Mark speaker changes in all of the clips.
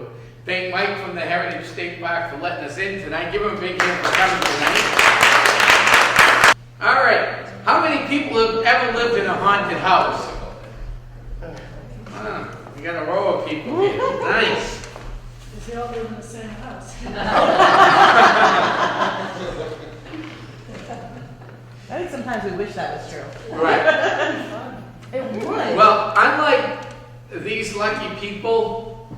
Speaker 1: too. Thank Mike from the Heritage State Park for letting us in tonight. Give him a big hand for coming tonight. All right. How many people have ever lived in a haunted house? We got a row of people here. Nice.
Speaker 2: Because they all live in the same house.
Speaker 3: I think sometimes we wish that was true.
Speaker 1: Right.
Speaker 3: It would.
Speaker 1: Well, unlike these lucky people,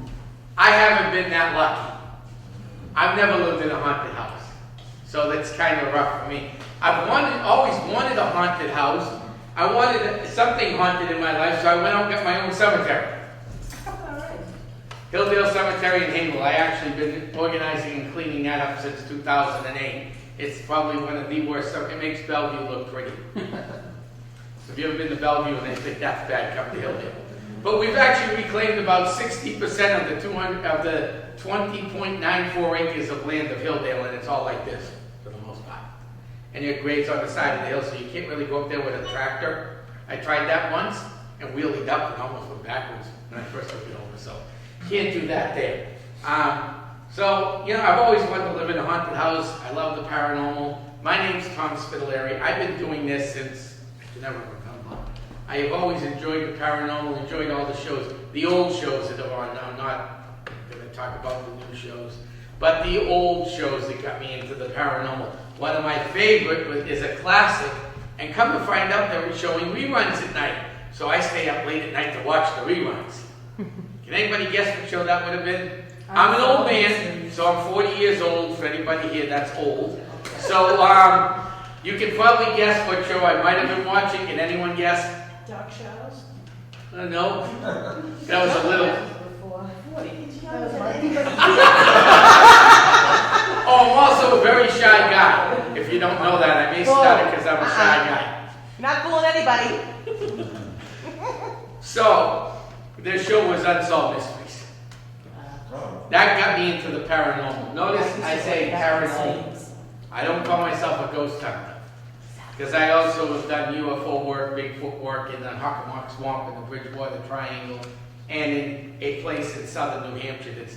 Speaker 1: I haven't been that lucky. I've never lived in a haunted house. So that's kind of rough for me. I've always wanted a haunted house. I wanted something haunted in my life, so I went out and got my own cemetery. Hilldale Cemetery in Havel. I actually been organizing and cleaning that up since 2008. It's probably one of the worst. It makes Bellevue look pretty. So if you ever been to Bellevue and they think that's bad, come to Hilldale. But we've actually reclaimed about 60% of the 20.94 acres of land of Hilldale, and it's all like this for the most part. And your grade's on the side of the hill, so you can't really go up there with a tractor. I tried that once and wheelied up and almost went backwards when I first took it over. So can't do that there. So, you know, I've always wanted to live in a haunted house. I love the paranormal. My name's Tom Spitaleri. I've been doing this since I can never remember. I have always enjoyed the paranormal, enjoyed all the shows. The old shows that are on now, I'm not going to talk about the new shows, but the old shows that got me into the paranormal. One of my favorite is a classic, and come to find out they were showing reruns at night. So I stay up late at night to watch the reruns. Can anybody guess what show that would have been? I'm an old man, so I'm 40 years old. For anybody here, that's old. So you can probably guess what show I might have been watching. Can anyone guess?
Speaker 2: Dark Shadows?
Speaker 1: No. That was a little... Oh, I'm also a very shy guy. If you don't know that, I may stutter because I'm a shy guy.
Speaker 3: Not fooling anybody.
Speaker 1: So, this show was Unsolved Mysteries. That got me into the paranormal. Notice I say paranormal. I don't call myself a ghost hunter. Because I also have done UFO work, Bigfoot work in the Hockomock Swamp and the Bridgewater Triangle, and in a place in southern New Hampshire that's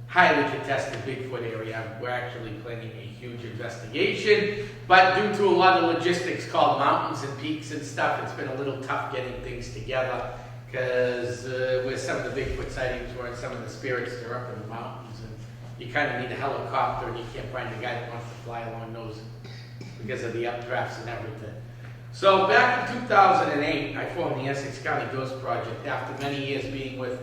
Speaker 1: highly contested Bigfoot area. We're actually planning a huge investigation, but due to a lot of logistics called mountains and peaks and stuff, it's been a little tough getting things together, because with some of the Bigfoot sightings were some of the spirits that are up in the mountains, and you kind of need a helicopter, and you can't find a guy that wants to fly along those because of the updrafts and everything. So back in 2008, I formed the Essex County Ghost Project after many years being with,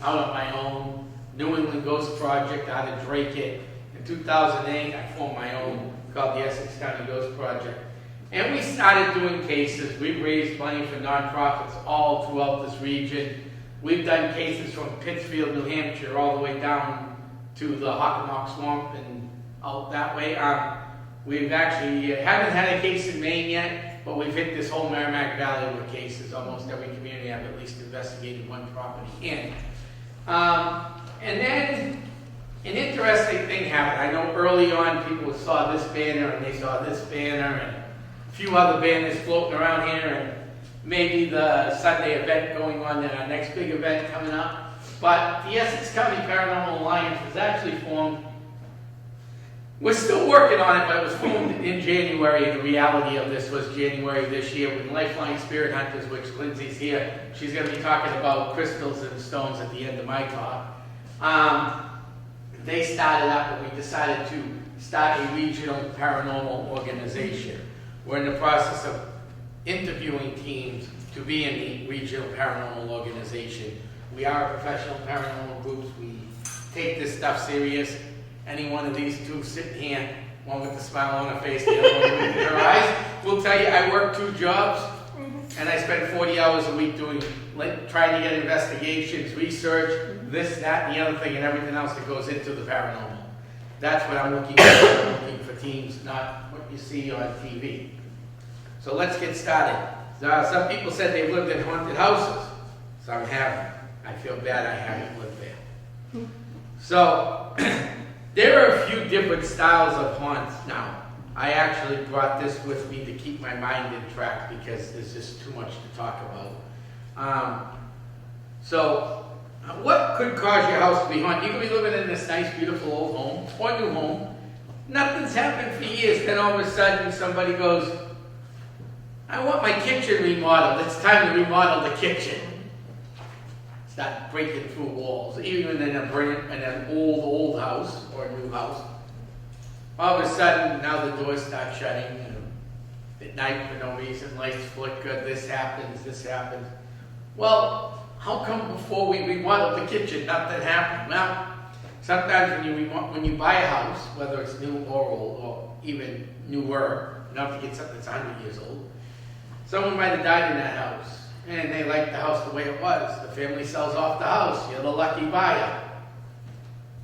Speaker 1: out on my own, New England Ghost Project out of Drake. In 2008, I formed my own called the Essex County Ghost Project. And we started doing cases. We've raised money for nonprofits all throughout this region. We've done cases from Pittsfield, New Hampshire, all the way down to the Hockomock Swamp and out that way. We've actually haven't had a case in Maine yet, but we've hit this whole Merrimack Valley with cases. Almost every community I've at least investigated one property in. And then an interesting thing happened. I know early on people saw this banner and they saw this banner and a few other banners floating around here and maybe the Sunday event going on and our next big event coming up. But the Essex County Paranormal Alliance was actually formed. We're still working on it, but it was formed in January. The reality of this was January this year with Lifeline Spirit Hunters, which Lindsay's here. She's going to be talking about crystals and stones at the end of my talk. They started up and we decided to start a regional paranormal organization. We're in the process of interviewing teams to be in the regional paranormal organization. We are professional paranormal groups. We take this stuff serious. Any one of these two sitting here, one with a smile on her face, the other one with her eyes, will tell you I work 2 jobs and I spend 40 hours a week doing, trying to get investigations, research, this, that, and the other thing, and everything else that goes into the paranormal. That's what I'm looking for. I'm looking for teams, not what you see on TV. So let's get started. Some people said they've lived in haunted houses. Some haven't. I feel bad I haven't lived there. So, there are a few different styles of haunts now. I actually brought this with me to keep my mind in track because there's just too much to talk about. So, What could cause your house to be haunted? You could be living in this nice, beautiful old home, or new home. Nothing's happened for years. Then all of a sudden, somebody goes, I want my kitchen remodeled. It's time to remodel the kitchen. Start breaking through walls, even in an old house or a new house. All of a sudden, now the doors start shutting. At night, for no reason, lights flicker. This happens. Well, how come before we remodeled the kitchen, nothing happened? Well, sometimes when you buy a house, whether it's new or old, or even newer, enough to get something that's 100 years old, someone might have died in that house, and they liked the house the way it was. The family sells off the house. You're the lucky buyer.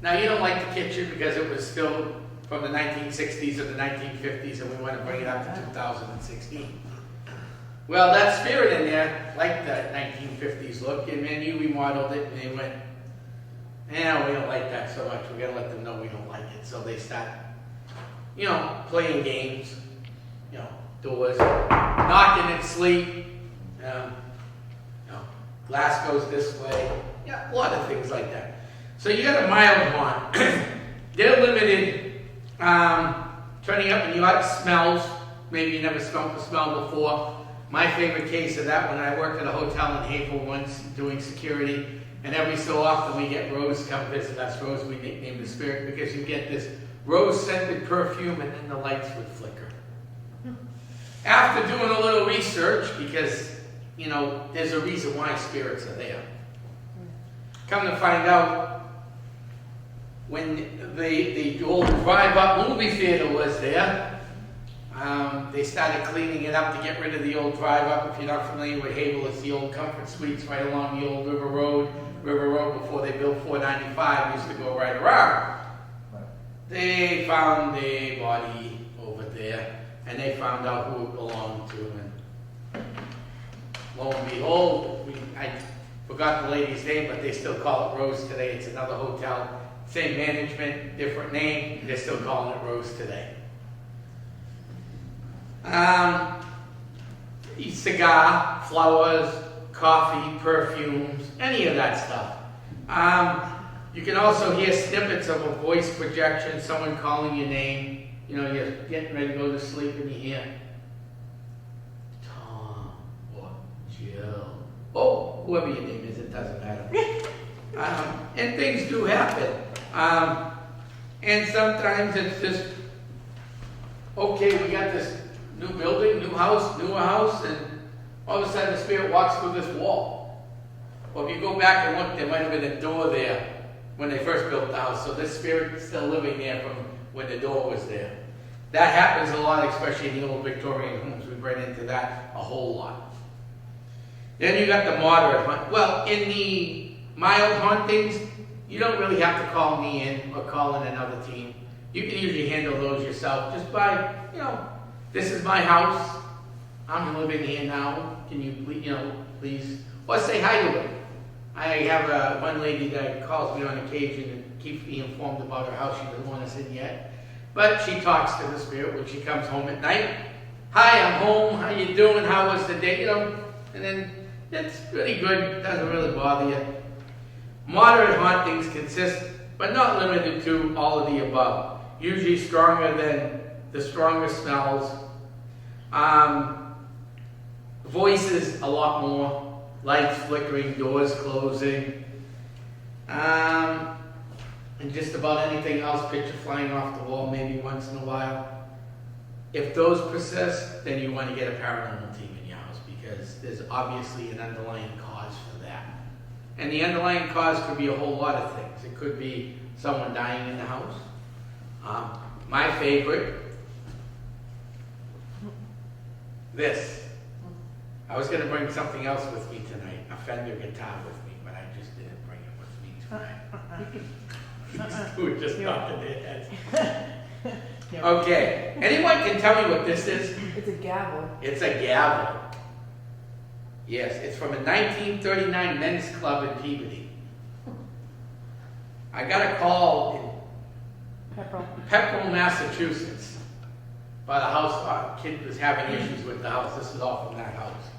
Speaker 1: Now, you don't like the kitchen because it was still from the 1960s or the 1950s, and we want to bring it up to 2016. Well, that spirit in there liked that 1950s look, and then you remodeled it, and they went, we don't like that so much. We got to let them know we don't like it. So they start, playing games, doors, knocking in sleep, glass goes this way. Yeah, a lot of things like that. So you got a mild haunt. They're limited, turning up and you like smells. Maybe you never smelled the smell before. My favorite case of that, when I worked at a hotel in Havel once doing security, and every so often we get Rose come visit us. Rose we nicknamed the spirit because you get this rose-scented perfume and then the lights would flicker. After doing a little research, because, there's a reason why spirits are there. Come to find out, when the old drive-up movie theater was there, they started cleaning it up to get rid of the old drive-up. If you're not familiar with Havel, it's the old Comfort Suites right along the old River Road. River Road, before they built 495, used to go right around. They found the body over there, and they found out who it belonged to. And lo and behold, I forgot the lady's name, but they still call it Rose today. It's another hotel, same management, different name. They're still calling it Rose today. Cigar, flowers, coffee, perfumes, any of that stuff. You can also hear snippets of a voice projection, someone calling your name. You're getting ready to go to sleep and you hear Tom or Jill. Oh, whoever your name is, it doesn't matter. And things do happen. And sometimes it's just, okay, we got this new building, newer house, and all of a sudden the spirit walks through this wall. Well, if you go back and look, there might have been a door there when they first built the house, so this spirit is still living there from when the door was there. That happens a lot, especially in the old Victorian homes. We run into that a whole lot. Then you got the moderate haunt. Well, in the mild hauntings, you don't really have to call me in or call in another team. You can usually handle those yourself just by, this is my house. I'm living here now. Can you please, or say hi to it. I have one lady that calls me on occasion and keeps me informed about her house. She doesn't want us in yet. But she talks to the spirit when she comes home at night. Hi, I'm home. How you doing? How was the day? And then it's pretty good. Doesn't really bother you. Moderate hauntings consist, but not limited to, all of the above. Usually stronger than the strongest smells. Voices a lot more. Lights flickering, doors closing. And just about anything else, picture flying off the wall maybe once in a while. If those persist, then you want to get a paranormal team in your house because there's obviously an underlying cause for that. And the underlying cause could be a whole lot of things. It could be someone dying in the house. My favorite, this. I was going to bring something else with me tonight, a Fender guitar with me, but I just didn't bring it with me tonight. We just knocked their heads. Okay, anyone can tell me what this is?
Speaker 3: It's a gavel.
Speaker 1: It's a gavel. Yes, it's from a 1939 men's club in Peabody. I got a call in Pepperell, Massachusetts, by the house. Our kid was having issues with the house. This is all from that house.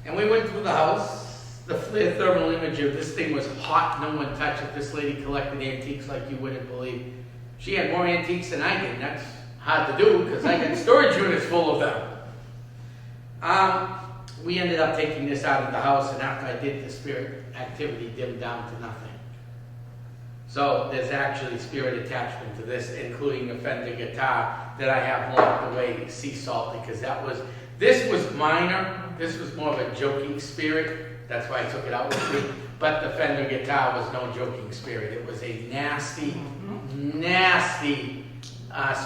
Speaker 1: And we went through the house. the FLIR thermal image of this thing was hot, no one touched it. This lady collected antiques like you wouldn't believe. She had more antiques than I did. That's hard to do because I got storage units full of them. We ended up taking this out of the house, and after I did, the spirit activity dimmed down to nothing. So there's actually spirit attachment to this, including a Fender guitar that I have locked away, sea salt, because this was minor. This was more of a joking spirit. That's why I took it out with me. But the Fender guitar was no joking spirit. It was a nasty, nasty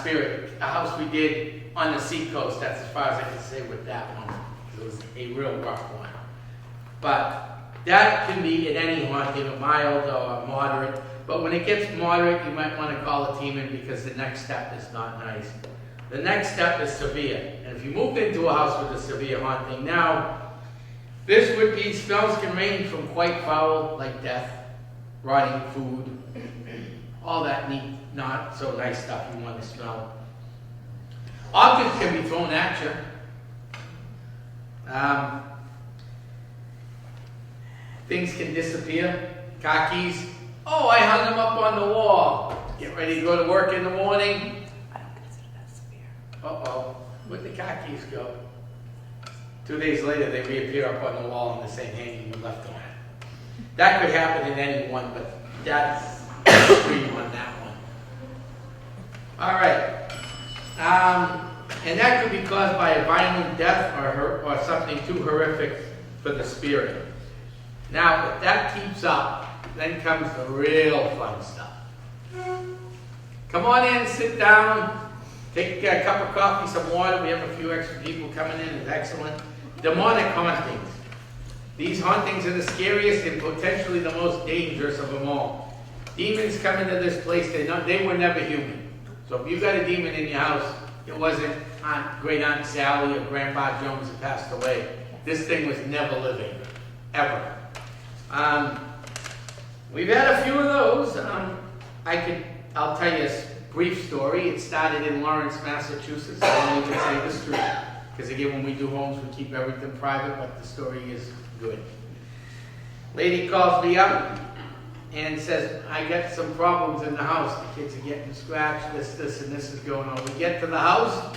Speaker 1: spirit. A house we did on the seacoast. That's as far as I can say with that one. It was a real rough one. But that can be in any haunting, a mild or a moderate. But when it gets moderate, you might want to call a team in because the next step is not nice. The next step is severe. And if you moved into a house with a severe haunting, now, this would be, smells can range from quite foul, like death, rotting food, all that neat, not so nice stuff you want to smell. Objects can be thrown at you. Things can disappear. Car keys. Oh, I hung them up on the wall. Get ready to go to work in the morning.
Speaker 3: I don't consider that severe.
Speaker 1: Uh-oh. Where'd the car keys go? 2 days later, they reappear up on the wall in the same hanging you left them at. That could happen in any one, but that's extreme on that one. All right. And that could be caused by a violent death or something too horrific for the spirit. Now, if that keeps up, then comes the real fun stuff. Come on in, sit down, take a cup of coffee, some water. We have a few extra people coming in. It's excellent. Demonic hauntings. These hauntings are the scariest and potentially the most dangerous of them all. Demons come into this place, they were never human. So if you got a demon in your house, it wasn't Great Aunt Sally or Grandpa Jones that passed away. This thing was never living, ever. We've had a few of those. I'll tell you a brief story. It started in Lawrence, Massachusetts. I won't even say the street, because again, when we do homes, we keep everything private, but the story is good. Lady calls me up and says, I got some problems in the house. The kids are getting scratched, this, and this is going on. We get to the house,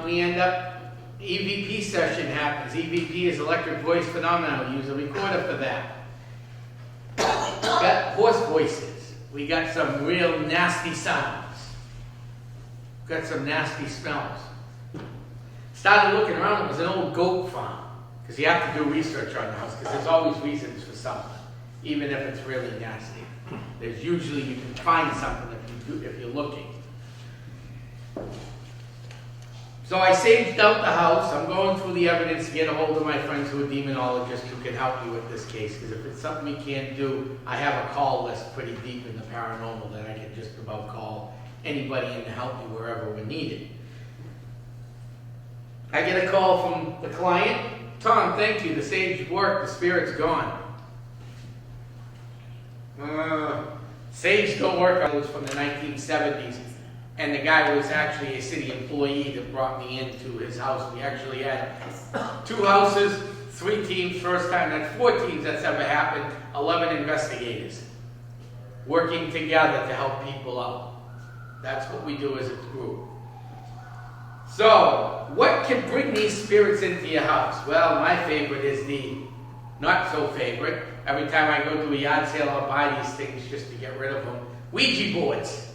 Speaker 1: we end up, EVP session happens. EVP is electric voice phenomenon. We use a recorder for that. Got hoarse voices. We got some real nasty sounds. Got some nasty smells. Started looking around, it was an old goat farm. Because you have to do research on the house, because there's always reasons for something, even if it's really nasty. There's usually, you can find something if you're looking. So I saged out the house. I'm going through the evidence to get a hold of my friends who are demonologists who can help you with this case. Because if it's something we can't do, I have a call list pretty deep in the paranormal that I can just about call anybody in to help me wherever we're needed. I get a call from the client. Tom, thank you. The sage worked. The spirit's gone. Sage don't work. It was from the 1970s. And the guy was actually a city employee that brought me into his house. We actually had 2 houses, 3 teams, first time. That's 4 teams that's ever happened. 11 investigators working together to help people out. That's what we do as a group. So, what can bring these spirits into your house? Well, my favorite is the not so favorite. Every time I go to a yard sale, I'll buy these things just to get rid of them. Ouija boards.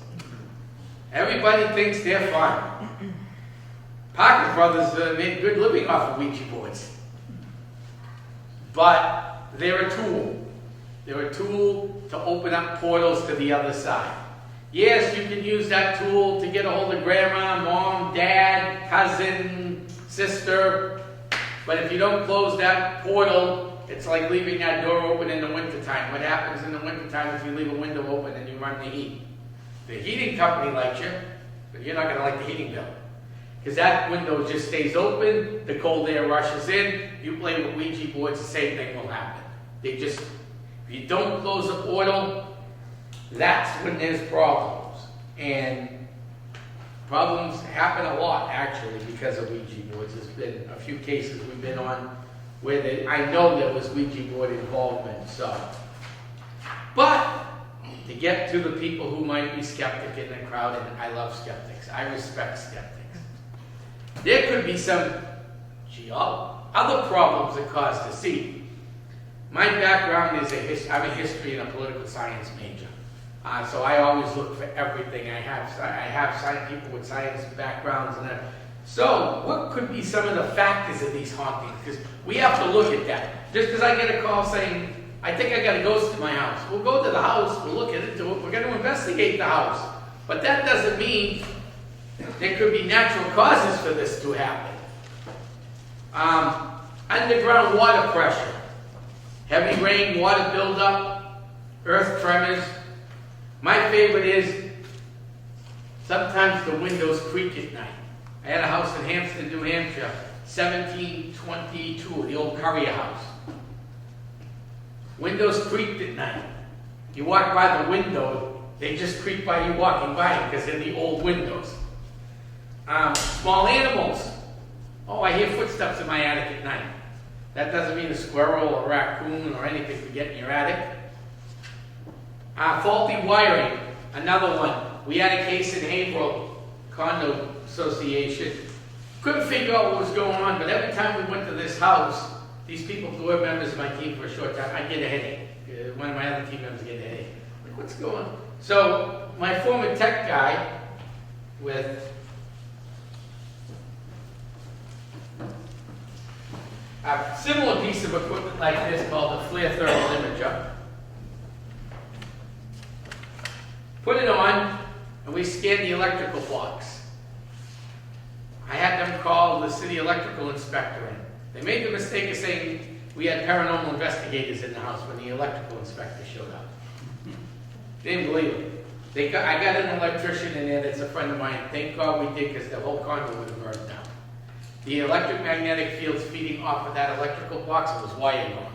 Speaker 1: Everybody thinks they're fun. Parker Brothers made good living off of Ouija boards. But they're a tool. They're a tool to open up portals to the other side. Yes, you can use that tool to get a hold of grandma, mom, dad, cousin, sister. But if you don't close that portal, it's like leaving that door open in the wintertime. What happens in the wintertime if you leave a window open and you run the heat? The heating company likes you, but you're not going to like the heating bill. Because that window just stays open, the cold air rushes in, you play with Ouija boards, the same thing will happen. If you don't close the portal, that's when there's problems. And problems happen a lot, actually, because of Ouija boards. There's been a few cases we've been on I know there was Ouija board involvement, so. But, to get to the people who might be skeptic in the crowd, and I love skeptics, I respect skeptics. There could be some other problems that cause deceit. My background is I'm a history and a political science major. So I always look for everything. I have people with science backgrounds and that. So what could be some of the factors of these hauntings? Because we have to look at that. Just because I get a call saying, I think I got a ghost in my house. We'll go to the house, we'll look into it, we're going to investigate the house. But that doesn't mean there could be natural causes for this to happen. Underground water pressure, heavy rain, water buildup, earth tremors. My favorite is sometimes the windows creak at night. I had a house in Hampstead, New Hampshire, 1722, the old Currier house. Windows creaked at night. You walk by the window, they just creak by you walking by because they're the old windows. Small animals. Oh, I hear footsteps in my attic at night. That doesn't mean a squirrel or raccoon or anything to get in your attic. Faulty wiring, another one. We had a case in Haverhill Condo Association. Couldn't figure out what was going on, but every time we went to this house, these people who were members of my team for a short time, I'd get a headache. One of my other team members get a headache. Like, what's going on? So my former tech guy with a similar piece of equipment like this called the FLIR thermal imager. Put it on, and we scanned the electrical box. I had them call the city electrical inspector in. They made the mistake of saying we had paranormal investigators in the house when the electrical inspector showed up. They didn't believe it. I got an electrician in there that's a friend of mine. Thank God we did, because the whole condo would have burned down. The electromagnetic fields feeding off of that electrical box was wired on.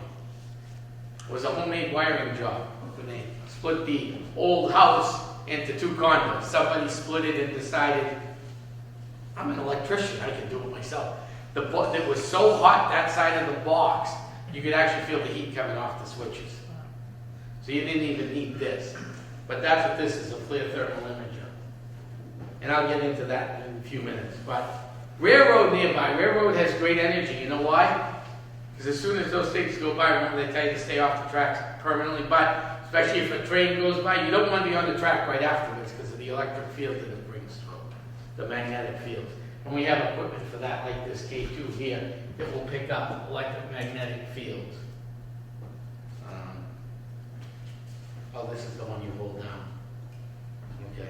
Speaker 1: It was a homemade wiring job when they split the old house into two condos. Somebody split it and decided, I'm an electrician, I can do it myself. It was so hot that side of the box, you could actually feel the heat coming off the switches. So you didn't even need this. But that's what this is, a FLIR thermal imager. And I'll get into that in a few minutes. But railroad nearby. Railroad has great energy. You know why? Because as soon as those things go by, remember they tell you to stay off the tracks permanently. But especially if a train goes by, you don't want to be on the track right afterwards because of the electric field that it brings through, the magnetic field. And we have equipment for that, like this K2 here, that will pick up electromagnetic fields. Oh, this is the one you hold down. Okay.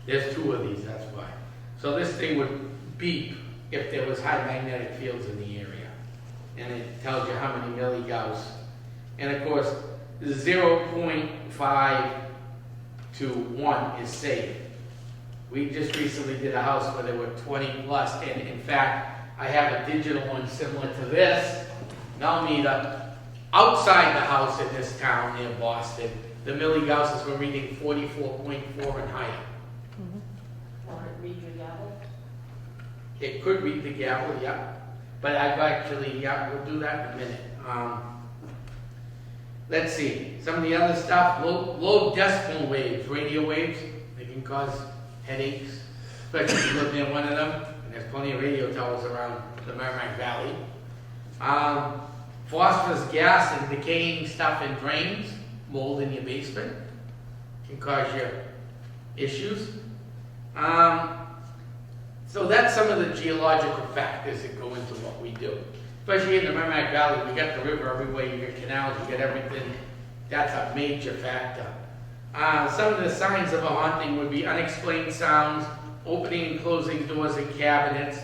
Speaker 1: There's two of these, that's why. So this thing would beep if there was high magnetic fields in the area. And it tells you how many milligauss. And of course, 0.5 to 1 is safe. We just recently did a house where there were 20 plus, and in fact, I have a digital one similar to this, millimeter, outside the house in this town near Boston. The milligausses were reading 44.4 and higher.
Speaker 4: Want it to read your gavel?
Speaker 1: It could read the gavel, yeah. But I've actually, yeah, we'll do that in a minute. Let's see, some of the other stuff, low decimal waves, radio waves, they can cause headaches, especially if you live near one of them, and there's plenty of radio towers around the Merrimack Valley. Phosphorus gas and decaying stuff in drains, mold in your basement, can cause you issues. So that's some of the geological factors that go into what we do. Especially in the Merrimack Valley, we got the river everywhere, you got canals, you got everything. That's a major factor. Some of the signs of a haunting would be unexplained sounds, opening and closing doors and cabinets,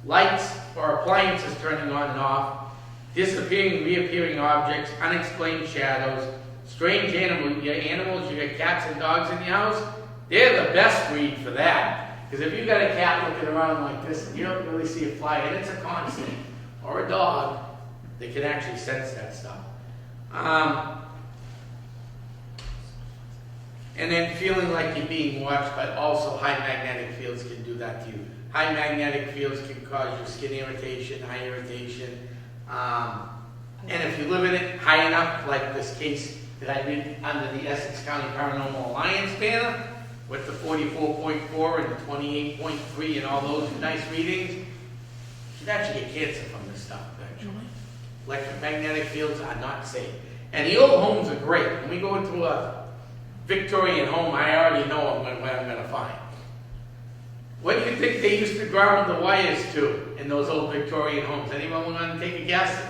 Speaker 1: lights or appliances turning on and off, disappearing and reappearing objects, unexplained shadows, strange animals. You got cats and dogs in your house, they're the best breed for that. Because if you got a cat looking around like this and you don't really see a fly, and it's a constant, or a dog, they can actually sense that stuff. And then feeling like you're being watched, but also high magnetic fields can do that to you. High magnetic fields can cause you skin irritation, eye irritation, And if you live in it high enough, like this case that I did under the Essex County Paranormal Alliance banner, with the 44.4 and the 28.3 and all those nice readings, you should actually get cancer from this stuff eventually. Electromagnetic fields are not safe. And the old homes are great. When we go into a Victorian home, I already know what I'm going to find. What do you think they used to ground the wires to in those old Victorian homes? Anyone want to take a guess?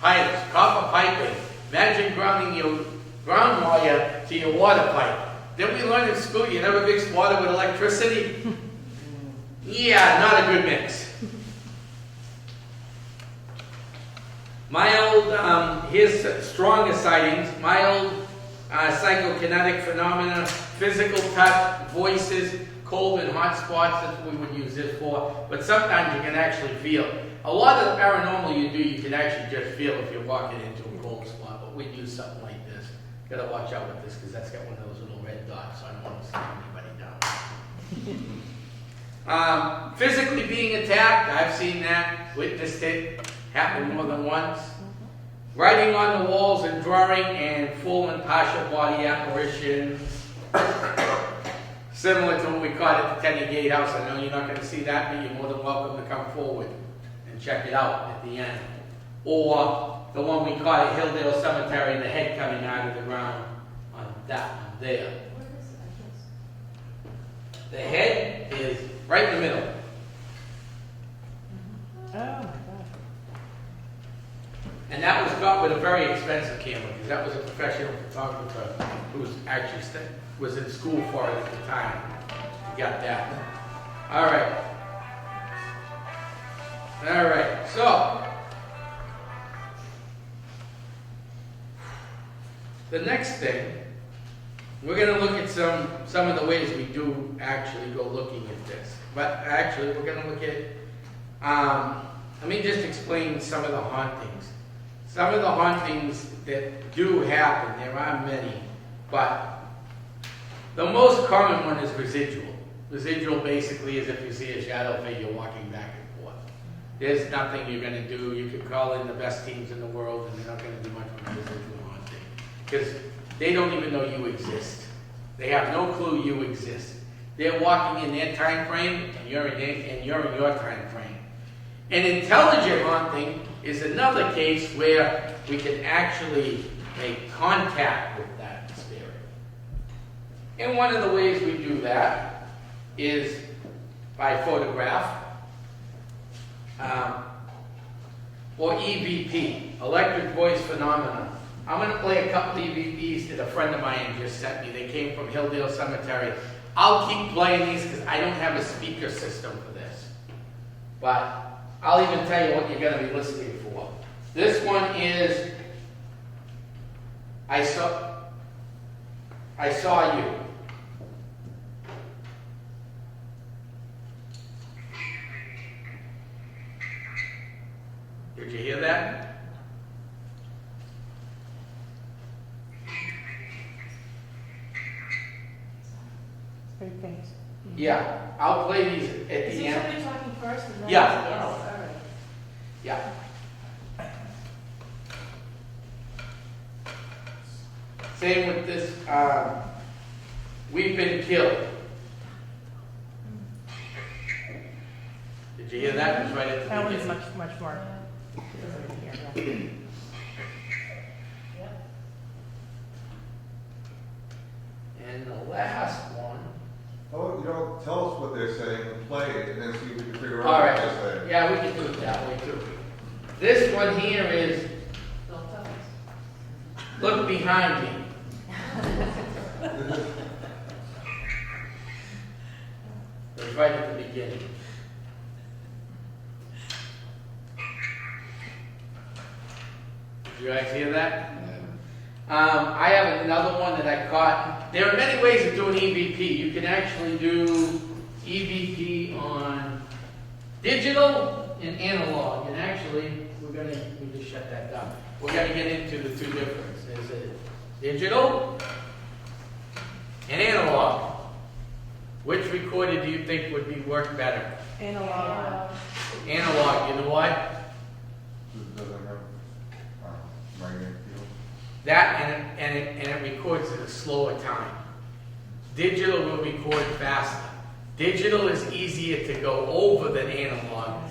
Speaker 1: Pipes, copper piping. Imagine grounding your ground wire to your water pipe. Didn't we learn in school you never mix water with electricity? Yeah, not a good mix. My old, here's stronger sightings. My old psychokinetic phenomena, physical touch, voices, cold and hot spots, that's what we would use this for. But sometimes you can actually feel. A lot of the paranormal you do, you can actually just feel if you're walking into a cold spot. But we'd use something like this. Gotta watch out with this because that's got one of those little red dots, so I don't want to scare anybody down. Physically being attacked, I've seen that, witnessed it, happen more than once. Writing on the walls and drawing and full and partial body apparitions. Similar to what we caught at the Teddy Gatehouse. I know you're not going to see that, but you're more than welcome to come forward and check it out at the end. Or the one we caught at Hilldale Cemetery and the head coming out of the ground on that one there. The head is right in the middle.
Speaker 3: Oh my God.
Speaker 1: And that was got with a very expensive camera because that was a professional photographer who was actually was in school for it at the time. You got that. All right. All right. So the next thing, we're going to look at some of the ways we do actually go looking at this. But actually, we're going to look at. Let me just explain some of the hauntings. Some of the hauntings that do happen, there are many, but the most common one is residual. Residual basically is if you see a shadow figure walking back and forth. There's nothing you're going to do. You could call in the best teams in the world and they're not going to do much with residual haunting. Because they don't even know you exist. They have no clue you exist. They're walking in their time frame and you're in your time frame. An intelligent haunting is another case where we can actually make contact with that spirit. And one of the ways we do that is by photograph or EVP, electric voice phenomena. I'm going to play a couple EVPs that a friend of mine just sent me. They came from Hilldale Cemetery. I'll keep playing these because I don't have a speaker system for this. But I'll even tell you what you're going to be listening for. This one is, I saw you. Did you hear that?
Speaker 3: It's very faint.
Speaker 1: Yeah, I'll play these at
Speaker 4: Is
Speaker 1: the
Speaker 4: he
Speaker 1: end.
Speaker 4: somebody talking first and then?
Speaker 1: Yeah.
Speaker 4: Yes, all right.
Speaker 1: Yeah. Same with this, we've been killed. Did you hear that? It was right at the
Speaker 3: That one's
Speaker 1: beginning.
Speaker 3: much more.
Speaker 4: Yep.
Speaker 1: And the last one.
Speaker 5: Oh, tell us what they're saying and play it, and then see if we can figure out
Speaker 1: All
Speaker 5: what
Speaker 1: right.
Speaker 5: they're saying.
Speaker 1: Yeah, we can do it that way too. This one here is,
Speaker 4: Don't tell us.
Speaker 1: look behind me. It was right at the beginning. Did you guys hear that? I have another one that I caught. There are many ways of doing EVP. You can actually do EVP on digital and analog. And actually, we just shut that down. We're gonna get into the two differences. There's a digital and analog. Which recorder do you think would be work better?
Speaker 3: Analog.
Speaker 1: Analog, you know what?
Speaker 5: Doesn't
Speaker 1: That and it records at a slower time. Digital will record faster. Digital is easier to go over than analog,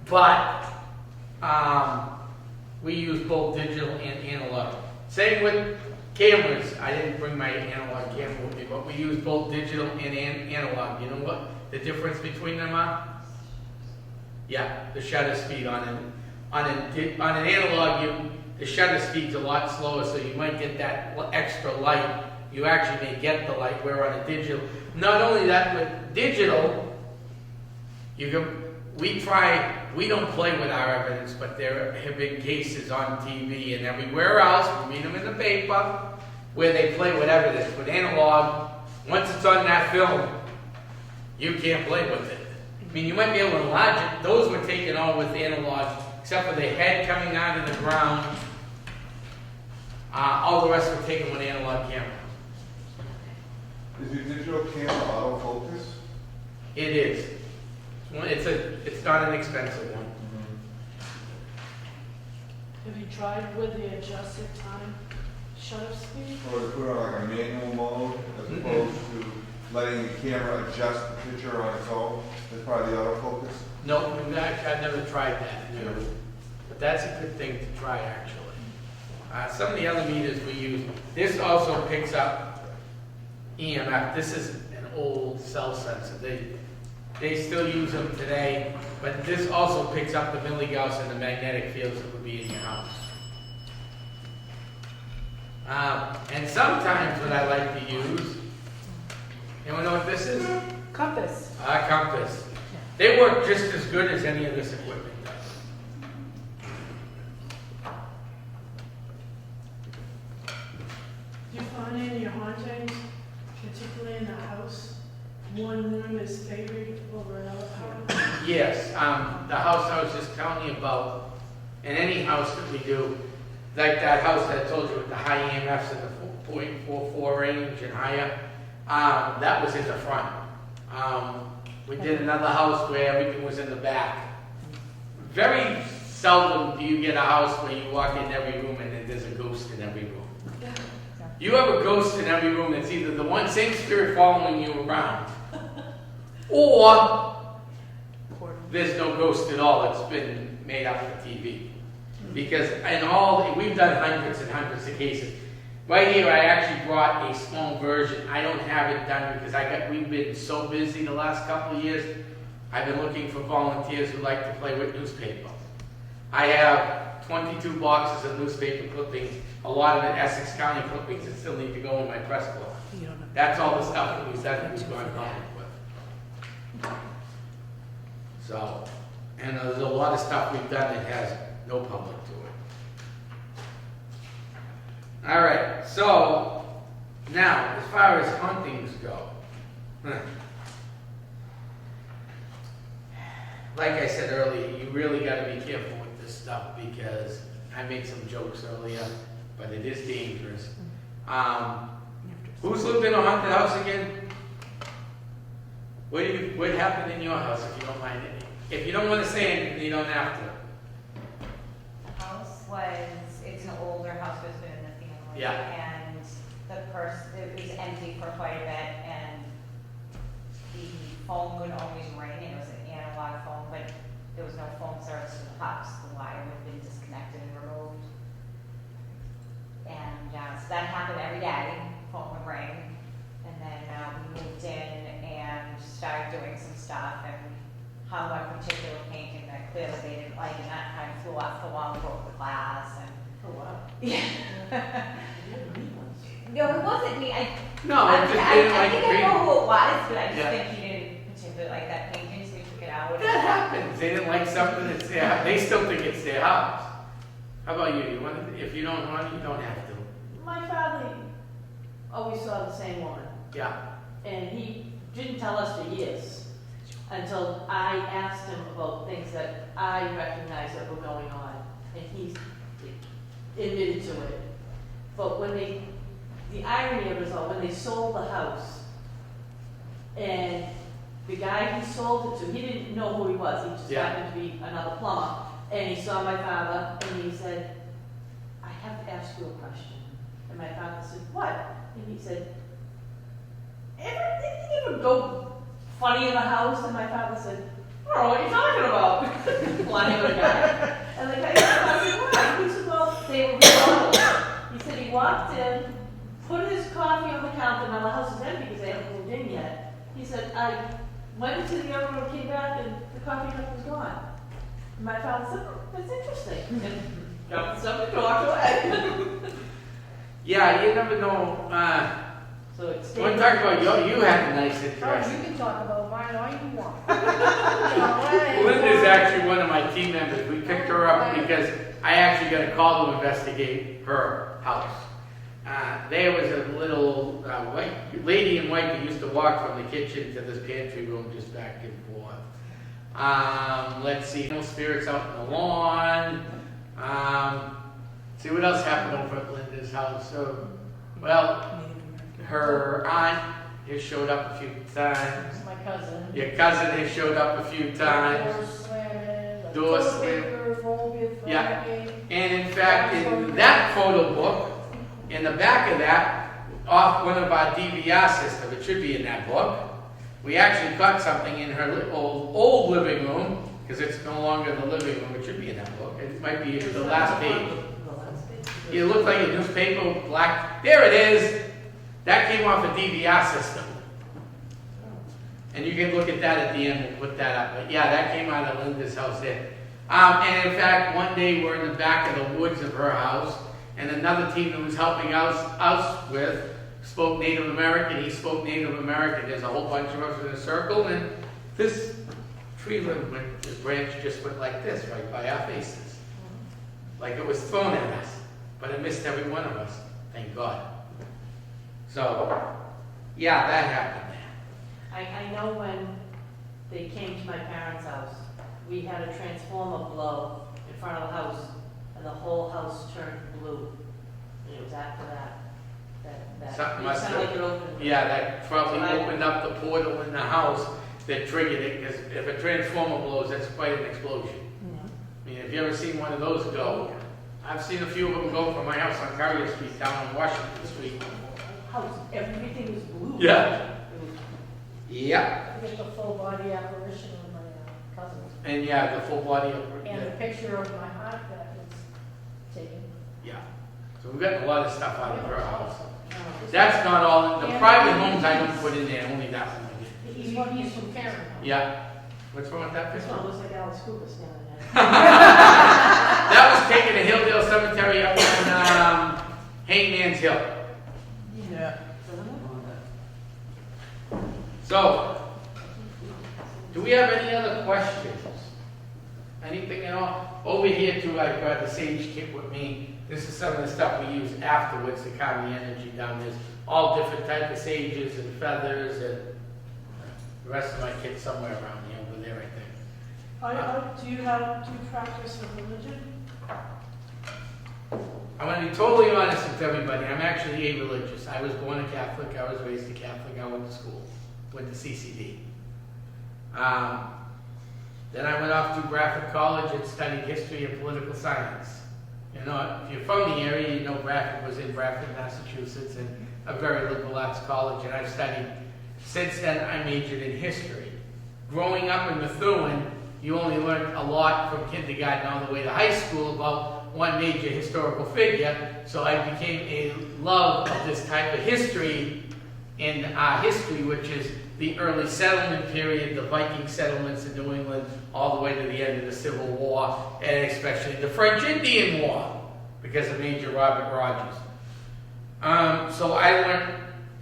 Speaker 1: but we use both digital and analog. Same with cameras. I didn't bring my analog camera with me, but we use both digital and analog. You know what the difference between them are? Yeah, the shutter speed on an analog, the shutter speed's a lot slower, so you might get that extra light. You actually may get the light, where on a digital, not only that, with digital, we don't play with our evidence, but there have been cases on TV and everywhere else, we read them in the paper, where they play with evidence. With analog, once it's on that film, you can't play with it. I mean, you might be able to enlarge it. Those were taken all with analog, except for the head coming out of the ground. All the rest were taken with analog camera.
Speaker 5: Is your digital camera autofocus?
Speaker 1: It is. It's not an expensive one.
Speaker 2: Have you tried with the adjusted time shutter speed?
Speaker 5: Or to put it on like a manual mode as opposed to letting the camera adjust the picture on its own? That's part of the autofocus?
Speaker 1: No, I've never tried that. No. But that's a good thing to try, actually. Some of the other meters we use, this also picks up EMF. This is an old cell sensor. They still use them today, but this also picks up the milligauss and the magnetic fields that would be in your house. And sometimes what I like to use, anyone know what this is?
Speaker 3: Compass.
Speaker 1: Compass. They work just as good as any of this equipment does.
Speaker 2: Do you find in your hauntings, particularly in the house, one room is favored over another part?
Speaker 1: Yes, the house I was just telling you about, and any house that we do, like that house that I told you with the high EMFs in the 4.44 range and higher, that was in the front. We did another house where everything was in the back. Very seldom do you get a house where you walk in every room and then there's a ghost in every room. You have a ghost in every room that's either the one same spirit following you around, or there's no ghost at all. It's been made up for TV. Because we've done hundreds and hundreds of cases. Right here, I actually brought a small version. I don't have it done because we've been so busy the last couple of years. I've been looking for volunteers who like to play with newspaper. I have 22 boxes of newspaper clippings, a lot of it Essex County clippings that still need to go in my press book. That's all the stuff that we've gone public with. So, and there's a lot of stuff we've done that has no public to it. All right, so now as far as hauntings go, like I said earlier, you really got to be careful with this stuff because I made some jokes earlier, but it is dangerous. Who's lived in a haunted house again? What happened in your house, if you don't mind? If you don't want to say anything, you don't have to.
Speaker 6: The house it's an older house that's been in the family.
Speaker 1: Yeah.
Speaker 6: And it was empty for quite a bit, and the phone would always ring, and it was an analog phone, but there was no phone service in the house. The wire would have been disconnected and removed. And so that happened every day, phone would ring. And then we moved in and started doing some stuff, and hung one particular painting that clearly they didn't like, and that kind of flew off the wall and broke the glass. And
Speaker 4: Oh, wow.
Speaker 6: yeah. No, it wasn't me. I
Speaker 1: No, I just didn't like
Speaker 6: think
Speaker 1: the
Speaker 6: I know
Speaker 1: painting.
Speaker 6: who it was, but I just
Speaker 1: Yeah.
Speaker 6: think he didn't particularly like that painting, so we took it out.
Speaker 1: That happens. They didn't like something that's their house. They still think it's their house. How about you? If you don't want it, you don't have to.
Speaker 4: My father always saw the same woman,
Speaker 1: Yeah.
Speaker 4: and he didn't tell us for years until I asked him about things that I recognized that were going on, and he admitted to it. But the irony of it is all, when they sold the house, and the guy he sold it to, he didn't know who he was, he just
Speaker 1: Yeah.
Speaker 4: happened to be another plumber, and he saw my father, and he said, I have to ask you a question. And my father said, what? And he said, anything ever go funny in the house? And my father said, I don't know what you're talking about. Lying with a guy. And the guy said, what? He said, well, they were remodeled. He said he walked in, put his coffee on the counter. Now the house is empty because they haven't moved in yet. He said, I went into the other room, came back, and the coffee cup was gone. And my father said, oh, that's interesting. And got something to walk away.
Speaker 1: Yeah, you never know,
Speaker 4: So it's.
Speaker 1: one talk about you had a nice
Speaker 7: Oh,
Speaker 1: interest.
Speaker 7: you can talk about mine all you want.
Speaker 1: Linda's actually one of my team members. We picked her up because I actually got a call to investigate her house. There was a little white lady in white that used to walk from the kitchen to this pantry room just back and forth. Let's see, no spirits out in the lawn. See what else happened over at Linda's house. So, well, her aunt has showed up a few times.
Speaker 7: My cousin.
Speaker 1: Your cousin has showed up a few times.
Speaker 7: Door slamming. like
Speaker 1: Door
Speaker 7: toilet
Speaker 1: slam.
Speaker 7: paper, phobia,
Speaker 1: Yeah.
Speaker 7: throwing.
Speaker 1: And in fact, in that photo book, in the back of that, off one of our DVR system, it should be in that book, we actually caught something in her old living room, because it's no longer the living room, it should be in that book. It might be the last page. It looked like a newspaper, black. There it is. That came off a DVR system. And you can look at that at the end, we'll put that up. But yeah, that came out of Linda's house there. And in fact, one day we're in the back of the woods of her house, and another team that was helping us with spoke Native American, he spoke Native American. There's a whole bunch of us in a circle, and this tree limb went, this branch just went like this, right by our faces. Like it was thrown at us, but it missed every one of us, thank God. So, yeah, that happened there.
Speaker 4: I know when they came to my parents' house, we had a transformer blow in front of the house, and the whole house turned blue. And it was after that.
Speaker 1: Something
Speaker 4: It
Speaker 1: must
Speaker 4: sounded
Speaker 1: have-
Speaker 4: like it opened.
Speaker 1: Yeah, that probably
Speaker 4: Right.
Speaker 1: opened up the portal in the house that triggered it, because if a transformer blows, that's quite an explosion. I mean, have you ever seen one of those go? I've seen a few of them go from my house on Carrier Street down on Washington Street.
Speaker 4: House, everything was blue.
Speaker 1: Yeah.
Speaker 4: It was-
Speaker 1: Yeah,
Speaker 7: I get the full body apparition of my cousin.
Speaker 1: and yeah, the full body of
Speaker 7: And a picture of my heart that was taken.
Speaker 1: yeah. So we've gotten a lot of stuff out of her house.
Speaker 4: Oh.
Speaker 1: That's not all, the private homes I don't put in there, only that one I did.
Speaker 7: He's from Karen.
Speaker 1: Yeah. What's wrong with that
Speaker 4: This
Speaker 1: picture?
Speaker 4: one looks like Alice Cooper standing there.
Speaker 1: That was taken at Hilldale Cemetery up on Hangman's Hill.
Speaker 3: Yeah.
Speaker 1: So, do we have any other questions? Anything at all? Over here too, I've got the Sage kit with me. This is some of the stuff we use afterwards to calm the energy down. There's all different types of sages and feathers and the rest of my kit somewhere around here, over there, I think.
Speaker 2: Do you practice a religion?
Speaker 1: I'm going to be totally honest with everybody. I'm actually a-religious. I was born a Catholic. I was raised a Catholic. I went to school. Went to CCD. Then I went off to Bradford College and studied history and political science. You know, if you're from the area, you know Bradford was in Bradford, Massachusetts, and a very liberal arts college, and I've studied. Since then, I majored in history. Growing up in Methuen, you only learned a lot from kindergarten all the way to high school about one major historical figure, so I became a love of this type of history in history, which is the early settlement period, the Viking settlements in New England, all the way to the end of the Civil War, and especially the French-Indian War, because of Major Robert Rogers. So I learned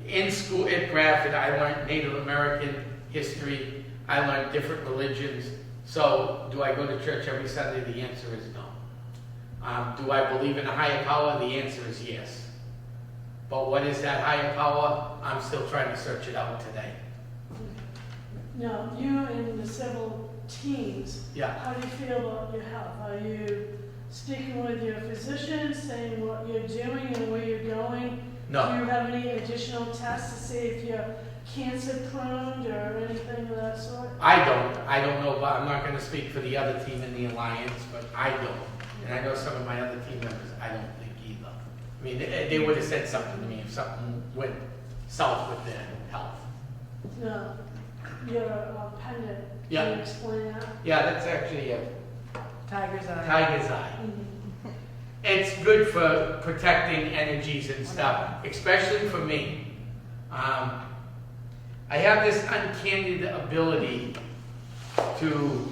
Speaker 1: in school at Bradford, I learned Native American history, I learned different religions. So do I go to church every Sunday? The answer is no. Do I believe in a higher power? The answer is yes. But what is that higher power? I'm still trying to search it out today.
Speaker 2: Now, you and the several teams,
Speaker 1: Yeah.
Speaker 2: how do you feel about your health? Are you speaking with your physician, saying what you're doing and where you're going?
Speaker 1: No.
Speaker 2: Do you have any additional tests to see if you're cancer prone or anything of that sort?
Speaker 1: I don't know, but I'm not going to speak for the other team in the alliance, but I don't. And I know some of my other team members, I don't think either. I mean, they would have said something to me if something went south with their health.
Speaker 2: No, your pendant,
Speaker 1: Yeah.
Speaker 2: can you explain that?
Speaker 1: Yeah, that's actually a
Speaker 3: Tiger's eye.
Speaker 1: tiger's eye. It's good for protecting energies and stuff, especially for me. I have this uncanny ability to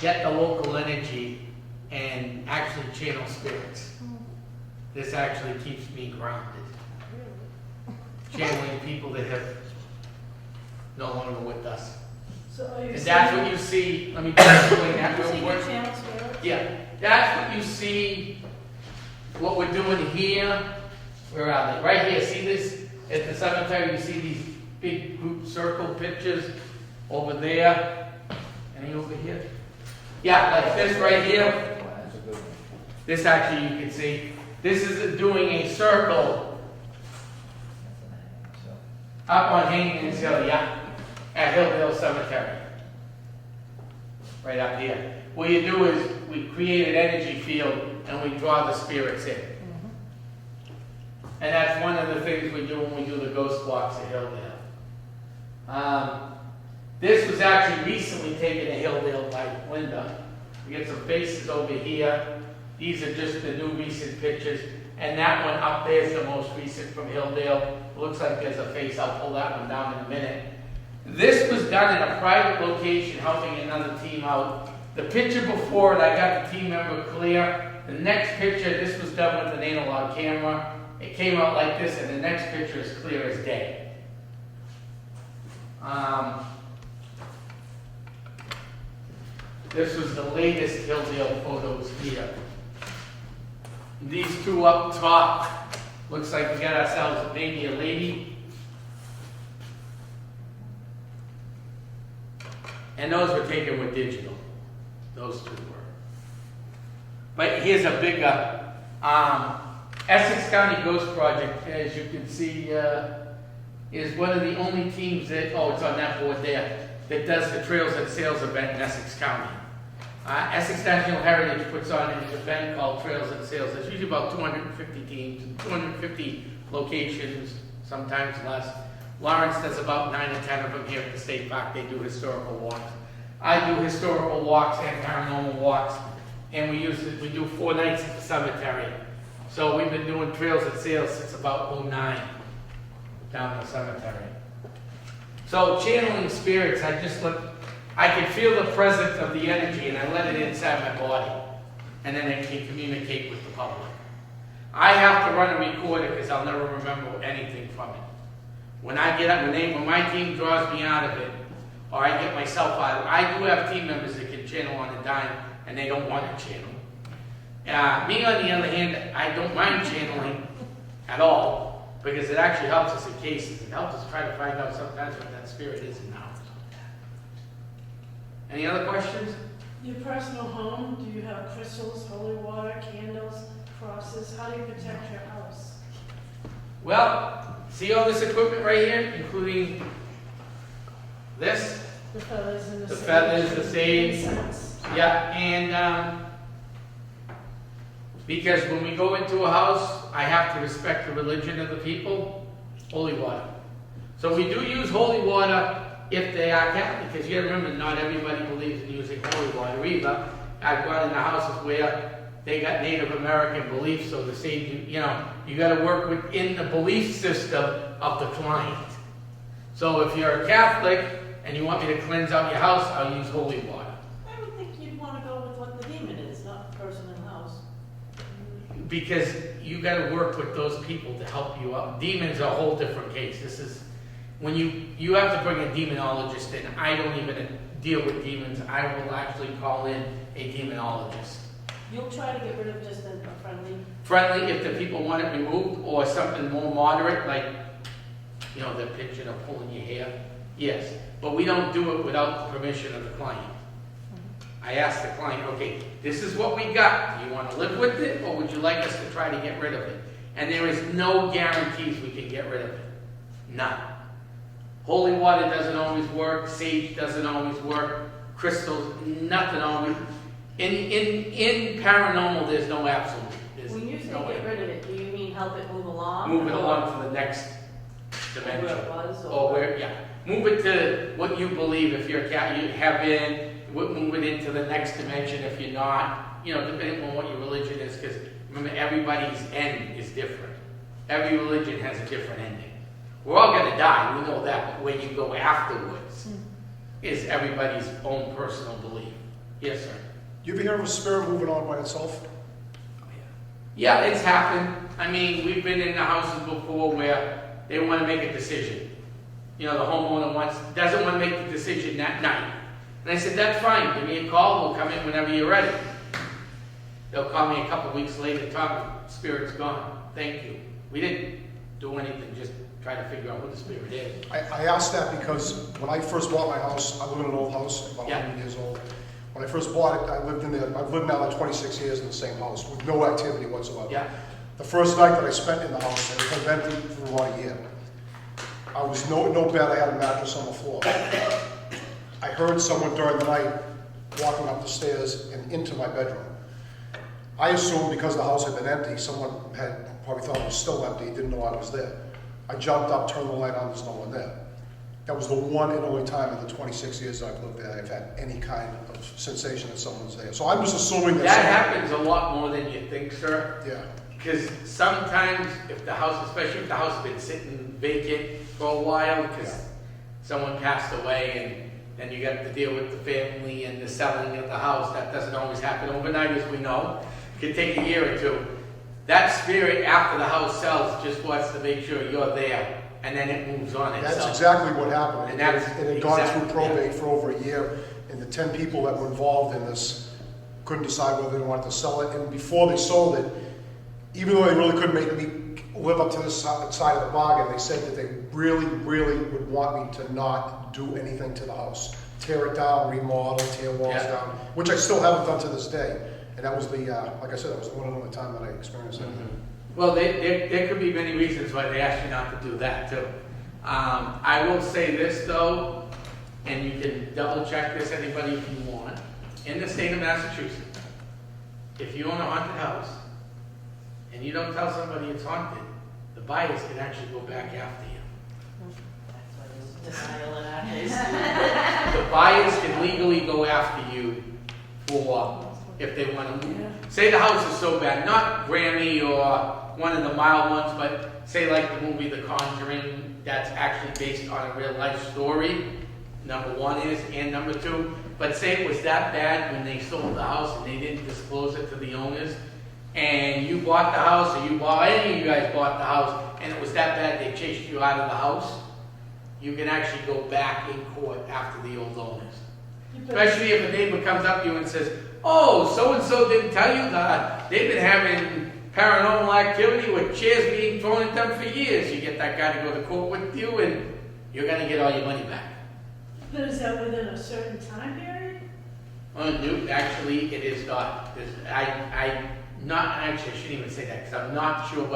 Speaker 1: get the local energy and actually channel spirits. This actually keeps me grounded. Channeling people that have no longer with us.
Speaker 2: So are you
Speaker 1: And that's what you see, let me just explain that
Speaker 4: You see
Speaker 1: real
Speaker 4: the
Speaker 1: quick.
Speaker 4: channel spirits?
Speaker 1: Yeah, that's what you see, what we're doing here. Where are they? Right here, see this? At the cemetery, you see these big group circle pictures over there. Any over here? Yeah, like this right here. This actually you can see. This is doing a circle up on Hangman's Hill, yeah, at Hilldale Cemetery. Right up here. What you do is we create an energy field and we draw the spirits in. And that's one of the things we do when we do the ghost walks at Hilldale. This was actually recently taken to Hilldale by Linda. We get some faces over here. These are just the new recent pictures. And that one up there is the most recent from Hilldale. Looks like there's a face. I'll pull that one down in a minute. This was done in a private location helping another team out. The picture before it, I got the team member clear. The next picture, this was done with an analog camera. It came out like this, and the next picture is clear as day. This was the latest Hilldale photos here. These two up top, looks like we got ourselves maybe a lady. And those were taken with digital. Those two were. But here's a bigger, Essex County Ghost Project, as you can see, is one of the only teams that, oh, it's on that board there, that does the Trails and Sales event in Essex County. Essex National Heritage puts on an event called Trails and Sales. There's usually about 250 teams, 250 locations, sometimes less. Lawrence does about 9 or 10 of them here at the state park. They do historical walks. I do historical walks and paranormal walks, and we do 4 nights at the cemetery. So we've been doing Trails and Sales since about 2009 down the cemetery. So channeling spirits, I can feel the presence of the energy, and I let it inside my body, and then I can communicate with the public. I have to run a recorder because I'll never remember anything from it. When I get up, when my team draws me out of it, or I get myself out of it, I do have team members that can channel on a dime, and they don't want to channel. Me, on the other hand, I don't mind channeling at all, because it actually helps us in cases. It helps us try to find out sometimes what that spirit is in ours. Any other questions?
Speaker 2: Your personal home, do you have crystals, holy water, candles, crosses? How do you protect your house?
Speaker 1: Well, see all this equipment right here, including this?
Speaker 2: The feathers and the
Speaker 1: The
Speaker 2: sage.
Speaker 1: feathers, the sage.
Speaker 2: Incense.
Speaker 1: Yeah, and because when we go into a house, I have to respect the religion of the people, holy water. So we do use holy water if they are Catholic, because you gotta remember, not everybody believes in using holy water either. I've gone into houses where they got Native American beliefs, so the sage, you gotta work within the belief system of the client. So if you're a Catholic and you want me to cleanse out your house, I'll use holy water.
Speaker 4: I would think you'd want to go with what the demon is, not the person in the house.
Speaker 1: Because you gotta work with those people to help you out. Demons are a whole different case. This is, when you have to bring a demonologist in. I don't even deal with demons. I will actually call in a demonologist.
Speaker 4: You'll try to get rid of just a friendly.
Speaker 1: Friendly if the people want it removed, or something more moderate, like, they're pinching or pulling your hair. Yes, but we don't do it without the permission of the client. I ask the client, okay, this is what we got. Do you want to live with it, or would you like us to try to get rid of it? And there is no guarantees we can get rid of it. None. Holy water doesn't always work. Sage doesn't always work. Crystals, nothing always. In paranormal, there's no absolute. There's
Speaker 4: When you say
Speaker 1: no way.
Speaker 4: get rid of it, do you mean help it move along?
Speaker 1: Move it along to the next
Speaker 4: Where
Speaker 1: dimension.
Speaker 4: it was,
Speaker 1: Or where, yeah, move it to what you believe, if you're you have been, move it into the next dimension if you're not, you know, depending on what your religion is, because remember, everybody's end is different. Every religion has a different ending. We're all gonna die, we know that, but where you go afterwards is everybody's own personal belief. Yes, sir?
Speaker 8: You ever hear of a spirit moving on by itself?
Speaker 1: Yeah, it's happened. I mean, we've been in the houses before where they want to make a decision. You know, the homeowner doesn't want to make the decision that night. And I said, that's fine, give me a call, we'll come in whenever you're ready. They'll call me a couple weeks later, Tom, spirit's gone, thank you. We didn't do anything, just try to figure out what the spirit is.
Speaker 8: I asked that because when I first bought my house, I live in an old house, about
Speaker 1: Yeah.
Speaker 8: 100 years old. When I first bought it, I lived in there, I've lived now like 26 years in the same house with no activity whatsoever.
Speaker 1: Yeah,
Speaker 8: The first night that I spent in the house, it had been empty for about a year. I was no bed, I had a mattress on the floor. I heard someone during the night walking up the stairs and into my bedroom. I assumed because the house had been empty, someone had probably thought it was still empty, didn't know I was there. I jumped up, turned the light on, there's no one there. That was the one and only time in the 26 years that I've lived there I've had any kind of sensation that someone's there. So I'm just assuming that.
Speaker 1: that happens a lot more than you think, sir.
Speaker 8: Yeah.
Speaker 1: Because sometimes if the house, especially if the house has been sitting vacant for a while, because someone passed away and then you got to deal with the family and the selling of the house, that doesn't always happen overnight, as we know. It could take a year or two. That spirit, after the house sells, just wants to make sure you're there, and then it moves on itself.
Speaker 8: That's exactly what happened.
Speaker 1: And that's
Speaker 8: It had gone through
Speaker 1: exactly,
Speaker 8: probate for over a year, and the 10 people that were involved in this couldn't decide whether they wanted to sell it. And before they sold it, even though they really couldn't make me live up to this side of the bargain, they said that they really, really would want me to not do anything to the house. Tear it down, remodel, tear walls
Speaker 1: Yeah.
Speaker 8: down, which I still haven't done to this day. And that was the, like I said, that was the one and only time that I experienced it.
Speaker 1: Well, there could be many reasons why they ask you not to do that, too. I will say this, though, and you can double check this, anybody if you want. In the state of Massachusetts, if you own a haunted house, and you don't tell somebody it's haunted, the buyers can actually go back after you.
Speaker 4: That's why there's denial in our case.
Speaker 1: The buyers can legally go after you for, if they want to move. Say the house is so bad, not Grammy or one of the mild ones, but say like the movie The Conjuring, that's actually based on a real life story, number one is, and number two. But say it was that bad when they sold the house and they didn't disclose it to the owners, and you bought the house, or any of you guys bought the house, and it was that bad they chased you out of the house, you can actually go back in court after the old owners. Especially if a neighbor comes up to you and says, oh, so-and-so didn't tell you that they've been having paranormal activity with chairs being thrown at them for years. You get that guy to go to court with you and you're going to get all your money back.
Speaker 2: But is that within a certain time period?
Speaker 1: No, actually, it is not. I shouldn't even say that because I'm not sure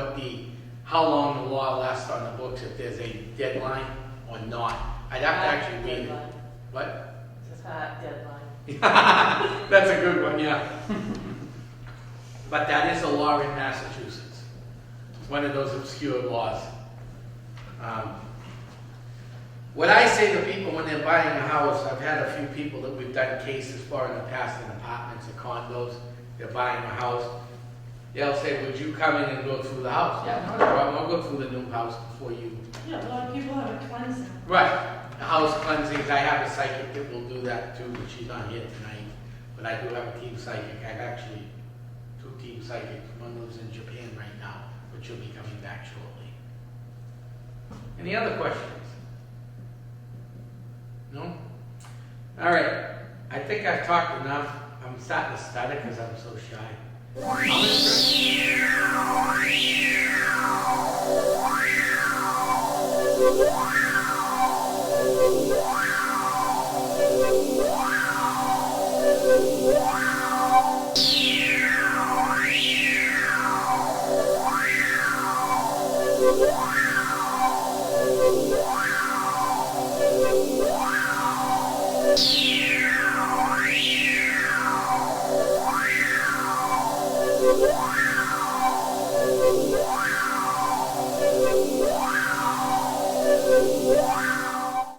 Speaker 1: how long the law lasts on the books, if there's a deadline or not. I'd have to actually read it.
Speaker 4: Deadline.
Speaker 1: What?
Speaker 4: It's a hard deadline.
Speaker 1: That's a good one, yeah. But that is a law in Massachusetts. It's one of those obscure laws. What I say to people when they're buying a house, I've had a few people that we've done cases for in the past in apartments or condos. They're buying a house. They'll say, would you come in and go through the house? Yeah, no problem. I'll go through the new house before you.
Speaker 2: Yeah, a lot of people have a cleansing.
Speaker 1: Right. The house cleansings, I have a psychic that will do that too, but she's not here tonight. But I do have a team psychic. I have actually 2 team psychics. One lives in Japan right now, but she'll be coming back shortly. Any other questions? No? All right. I think I've talked enough. I'm starting to stutter because I'm so shy. How much, Chris?